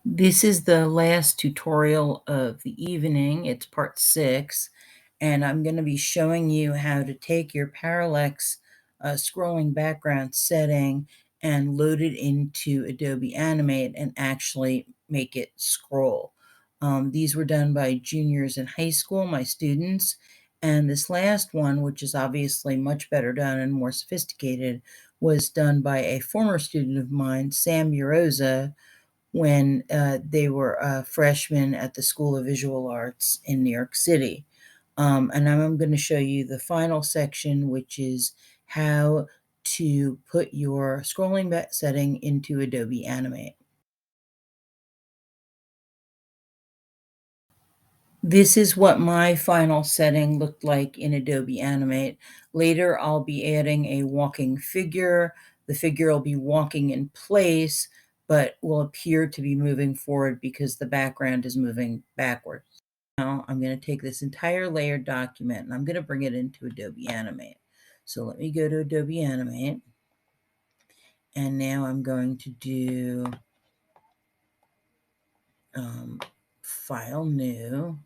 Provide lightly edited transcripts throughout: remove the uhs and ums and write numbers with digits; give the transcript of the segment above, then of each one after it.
This is the last tutorial of the evening. It's part 6, and I'm going to be showing you how to take your parallax scrolling background setting and load it into Adobe Animate and actually make it scroll. These were done by juniors in high school, my students, and this last one, which is obviously much better done and more sophisticated, was done by a former student of mine, Sam Uroza, when they were freshmen at the School of Visual Arts in New York City. And I'm going to show you the final section, which is how to put your scrolling setting into Adobe Animate. This is what my final setting looked like in Adobe Animate. Later, I'll be adding a walking figure. The figure will be walking in place, but will appear to be moving forward because the background is moving backwards. Now, I'm going to take this entire layered document and I'm going to bring it into Adobe Animate. So let me go to Adobe Animate. And now I'm going to do File, New.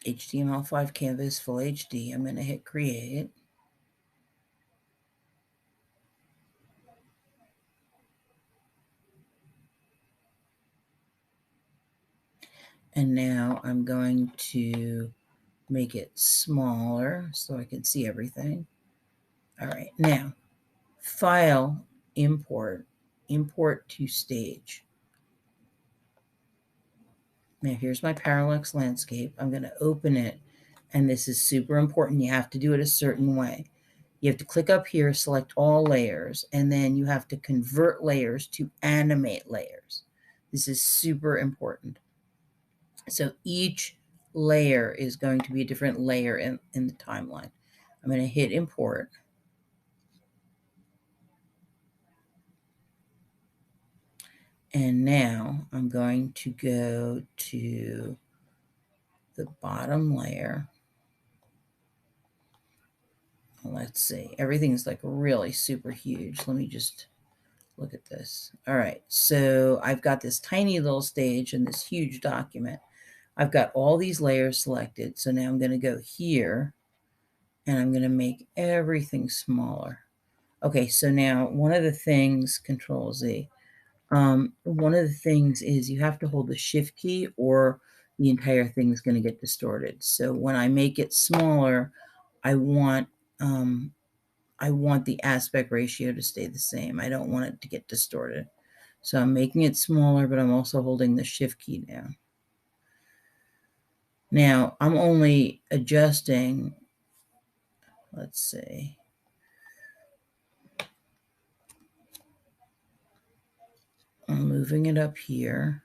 HTML5 Canvas Full HD. I'm going to hit Create. And now I'm going to make it smaller so I can see everything. All right, now File, Import, Import to Stage. Now here's my parallax landscape. I'm going to open it, and this is super important. You have to do it a certain way. You have to click up here, select all layers, and then you have to convert layers to animate layers. This is super important. So each layer is going to be a different layer in the timeline. I'm going to hit import. And now I'm going to go to the bottom layer. Let's see. Everything's like really super huge. Let me just look at this. All right. So I've got this tiny little stage and this huge document. I've got all these layers selected. So now I'm going to go here and I'm going to make everything smaller. Okay, so now one of the things, Control Z, one of the things is you have to hold the Shift key or the entire thing is going to get distorted. So when I make it smaller, I want the aspect ratio to stay the same. I don't want it to get distorted. So I'm making it smaller, but I'm also holding the Shift key down. Now I'm only adjusting, let's see. I'm moving it up here.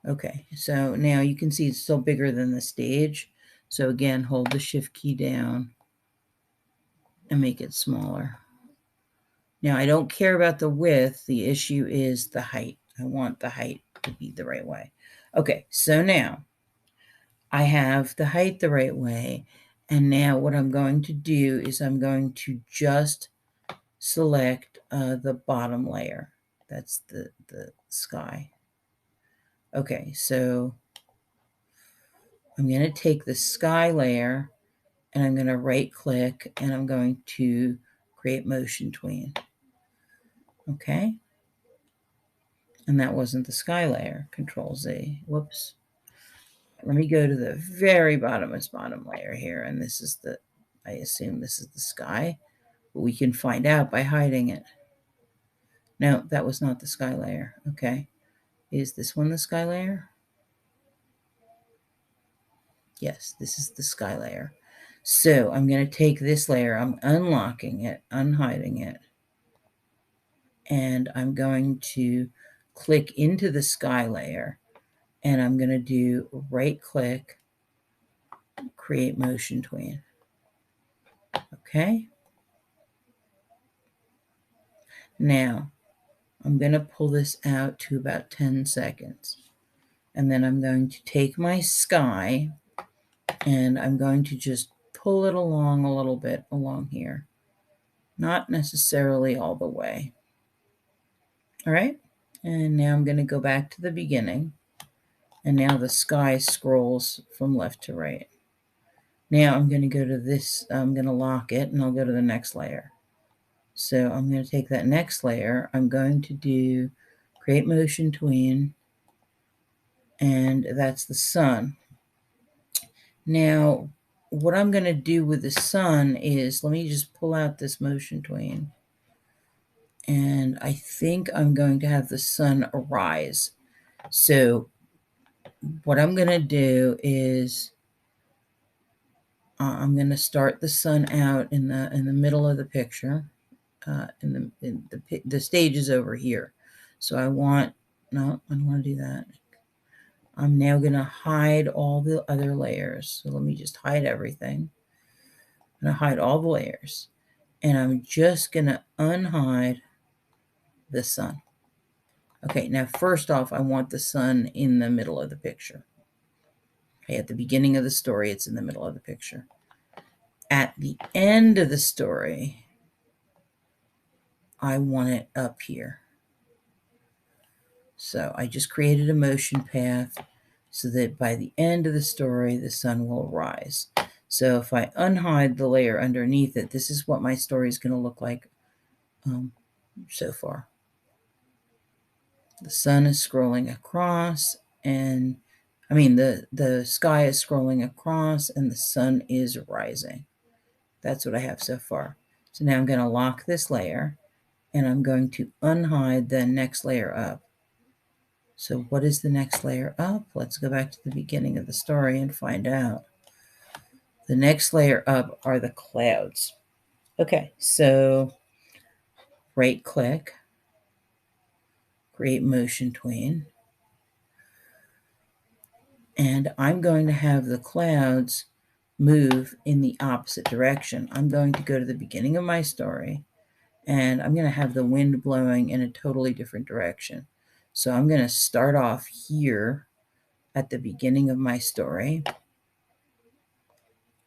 Okay, so now you can see it's still bigger than the stage. So again, hold the Shift key down and make it smaller. Now I don't care about the width. The issue is the height. I want the height to be the right way. Okay, so now I have the height the right way. And now what I'm going to do is I'm going to just select the bottom layer. That's the sky. Okay, so I'm going to take the sky layer and I'm going to right click and I'm going to create motion tween. Okay. And that wasn't the sky layer. Control Z. Whoops. Let me go to the very bottomest bottom layer here. And this is I assume this is the sky, but we can find out by hiding it. No, that was not the sky layer. Okay. Is this one the sky layer? Yes, this is the sky layer. So I'm going to take this layer, I'm unlocking it, unhiding it, and I'm going to click into the sky layer, and I'm going to do right click, create motion tween. Okay. Now I'm going to pull this out to about 10 seconds. And then I'm going to take my sky and I'm going to just pull it along a little bit along here. Not necessarily all the way. All right. And now I'm going to go back to the beginning. And now the sky scrolls from left to right. Now I'm going to go to this. I'm going to lock it and I'll go to the next layer. So I'm going to take that next layer. I'm going to do create motion tween. And that's the sun. Now, what I'm going to do with the sun is, let me just pull out this motion tween. And I think I'm going to have the sun arise. So what I'm going to do is I'm going to start the sun out in the middle of the picture. The stage is over here. So I don't want to do that. I'm now going to hide all the other layers. So let me just hide everything. I'm going to hide all the layers. And I'm just going to unhide the sun. Okay, now first off, I want the sun in the middle of the picture. Okay, at the beginning of the story, it's in the middle of the picture. At the end of the story, I want it up here. So I just created a motion path so that by the end of the story, the sun will rise. So if I unhide the layer underneath it, this is what my story is going to look like so far. The sun is scrolling across, and the sky is scrolling across and the sun is rising. That's what I have so far. So now I'm going to lock this layer and I'm going to unhide the next layer up. So what is the next layer up? Let's go back to the beginning of the story and find out. The next layer up are the clouds. Okay, so right click, create motion tween. And I'm going to have the clouds move in the opposite direction. I'm going to go to the beginning of my story and I'm going to have the wind blowing in a totally different direction. So I'm going to start off here at the beginning of my story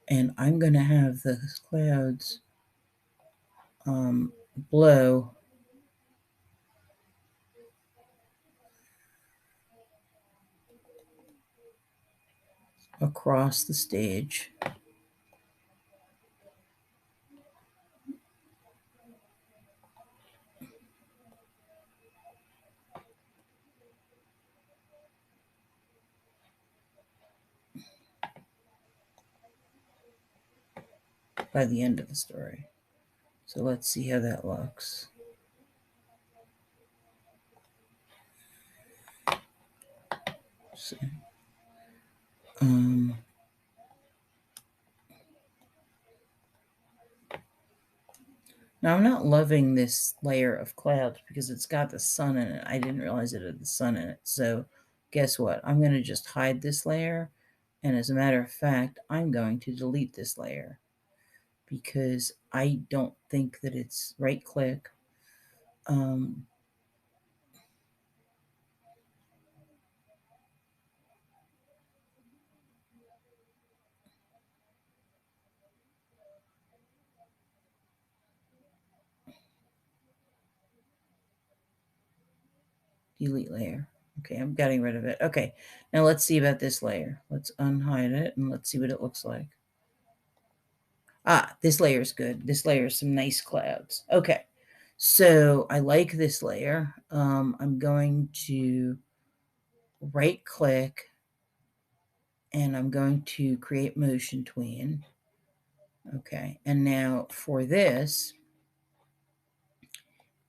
and I'm going to have the clouds blow across the stage. By the end of the story. So let's see how that looks. So, now I'm not loving this layer of clouds because it's got the sun in it. I didn't realize it had the sun in it. So guess what? I'm going to just hide this layer. And as a matter of fact, I'm going to delete this layer because I don't think that it's right click. Delete layer. Okay, I'm getting rid of it. Okay, now let's see about this layer. Let's unhide it and let's see what it looks like. Ah, this layer is good. This layer is some nice clouds. Okay, so I like this layer. I'm going to right click and I'm going to create motion tween. Okay, and now for this,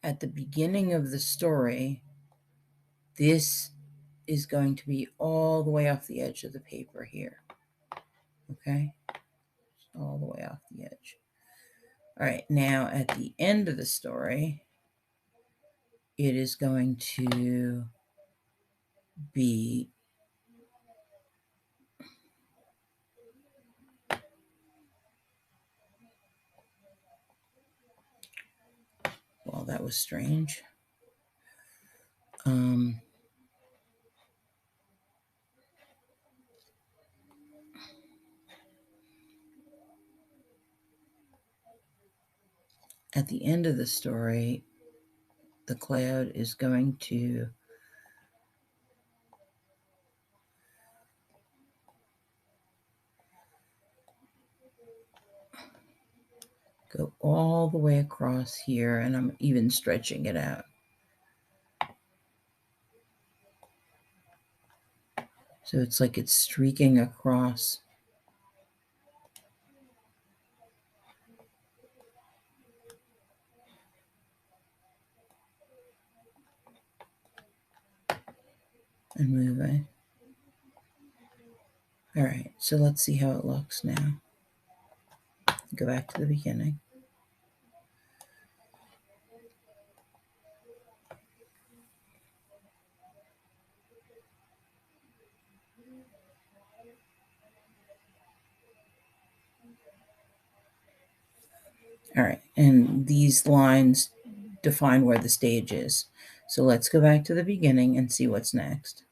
at the beginning of the story, this is going to be all the way off the edge of the paper here. Okay, all the way off the edge. All right, now at the end of the story, it is going to be well, that was strange. at the end of the story, the cloud is going to go all the way across here, and I'm even stretching it out. So it's like it's streaking across. And moving. All right, so let's see how it looks now. Go back to the beginning. All right, and these lines define where the stage is. So let's go back to the beginning and see what's next.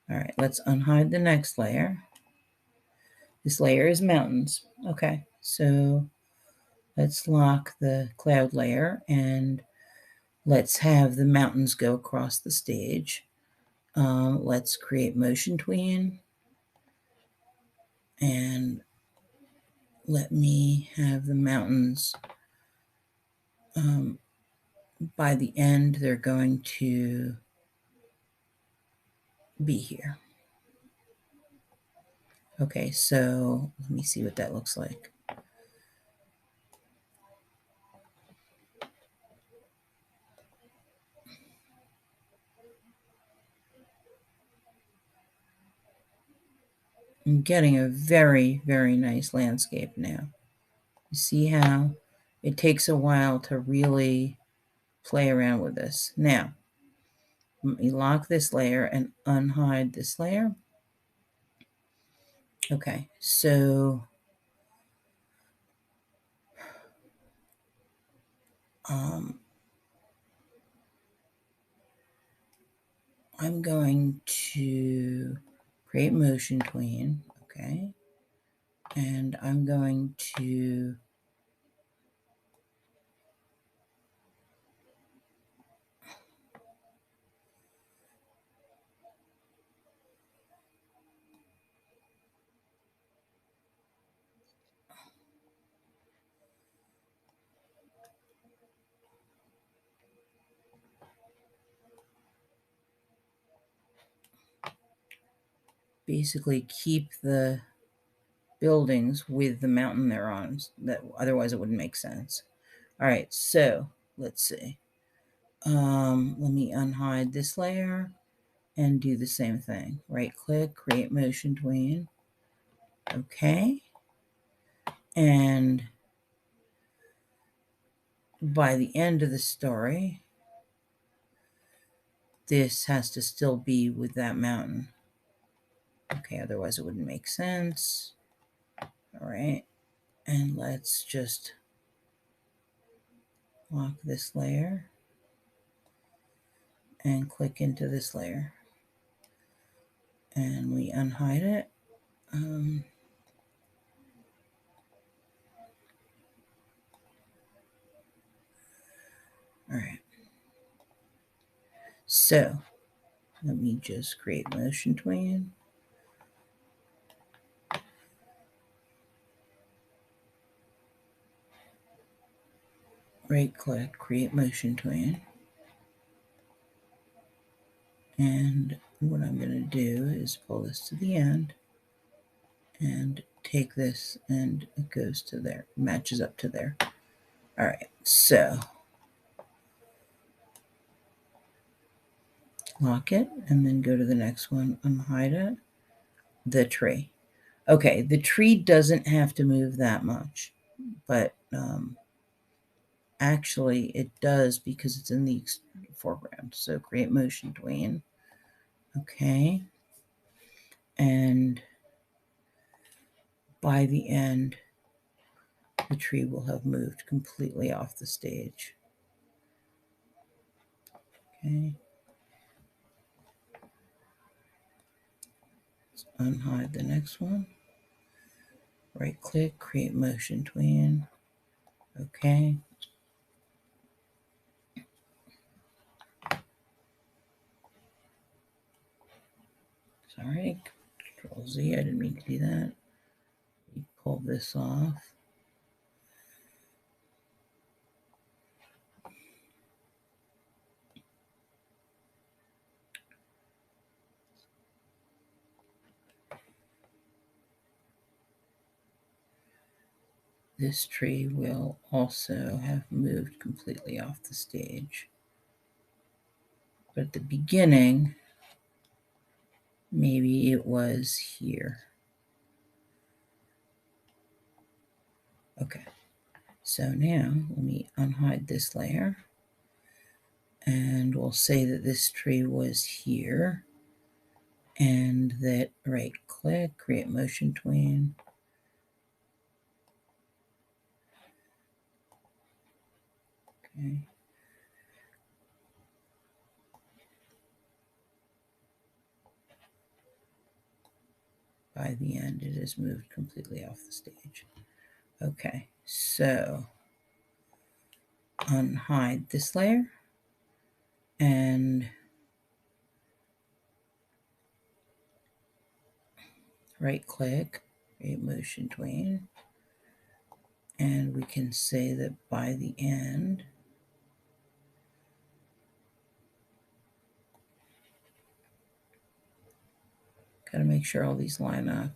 All right, let's unhide the next layer. This layer is mountains. Okay, so let's lock the cloud layer and let's have the mountains go across the stage. Let's create motion tween. And let me have the mountains. By the end, they're going to be here. Okay, so let me see what that looks like. I'm getting a very, very nice landscape now. You see how it takes a while to really play around with this. Now, let me lock this layer and unhide this layer. Okay, so I'm going to create motion tween, okay, and I'm going to basically keep the buildings with the mountain they're on. That otherwise it wouldn't make sense. All right, so let's see. Let me unhide this layer and do the same thing. Right click, create motion tween. Okay. And by the end of the story, this has to still be with that mountain. Okay, otherwise it wouldn't make sense. All right, and let's just lock this layer and click into this layer. And we unhide it. All right. So let me just create motion tween. Right click, create motion tween. And what I'm going to do is pull this to the end and take this, and it goes to there, matches up to there. All right, so lock it and then go to the next one, unhide it, the tree. Okay, the tree doesn't have to move that much, but actually it does because it's in the foreground. So create motion tween. Okay, and by the end, the tree will have moved completely off the stage. Okay. Let's unhide the next one. Right click, create motion tween. Okay. Sorry, Control Z, I didn't mean to do that. We pull this off. This tree will also have moved completely off the stage. But at the beginning, maybe it was here. Okay, so now let me unhide this layer. And we'll say that this tree was here. And that right click, create motion tween. Okay. By the end, it has moved completely off the stage. Okay, so unhide this layer and right click, create motion tween. And we can say that by the end, got to make sure all these line up.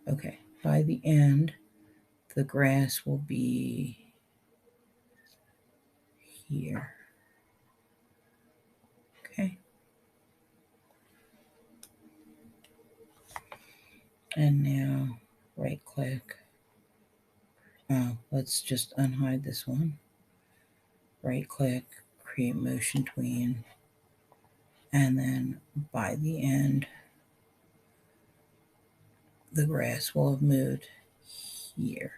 Okay, by the end, the grass will be here. Okay. And now right click. Let's just unhide this one. Right click, create motion tween. And then by the end, the grass will have moved here.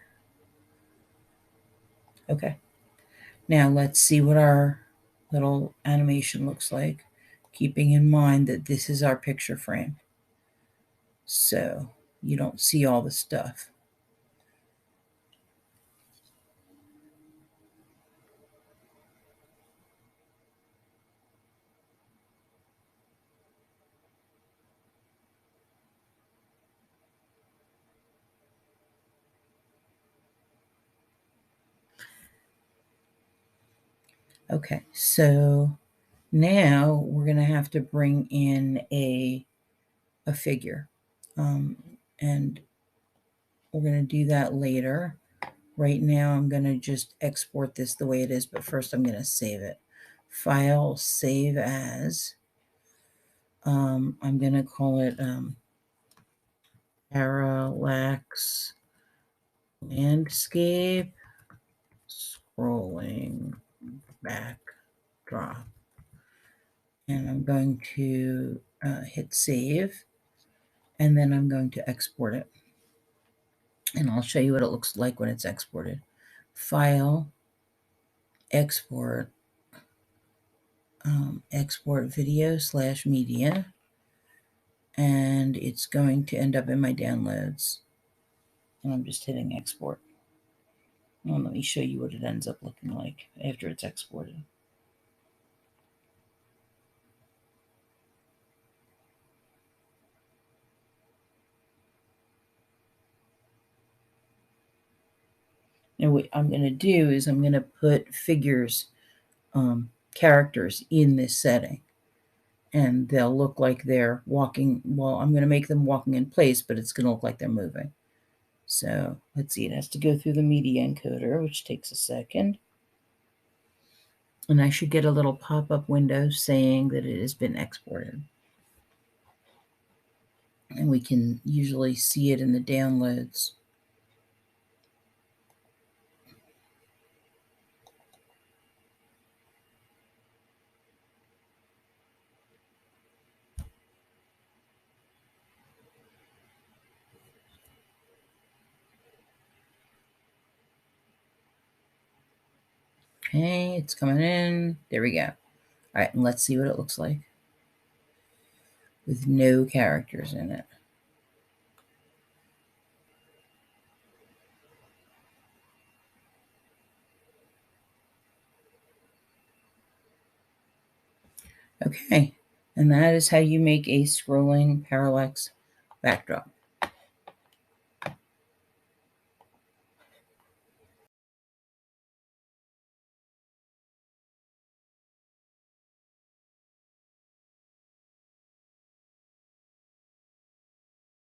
Okay. Now let's see what our little animation looks like, keeping in mind that this is our picture frame. So you don't see all the stuff. Okay, so now we're going to have to bring in a figure. And we're going to do that later. Right now, I'm going to just export this the way it is, but first I'm going to save it. File, save as. I'm going to call it Parallax Landscape Scrolling Backdrop. And I'm going to hit save, and then I'm going to export it. And I'll show you what it looks like when it's exported. File, export, export video/media, and it's going to end up in my downloads. And I'm just hitting export. And let me show you what it ends up looking like after it's exported. Now what I'm going to do is I'm going to put figures, characters in this setting. And they'll look like they're walking. Well, I'm going to make them walking in place, but it's going to look like they're moving. So let's see, it has to go through the media encoder, which takes a second. And I should get a little pop-up window saying that it has been exported. And we can usually see it in the downloads. Okay, it's coming in. There we go. All right, and let's see what it looks like with no characters in it. Okay, And that is how you make a scrolling parallax backdrop.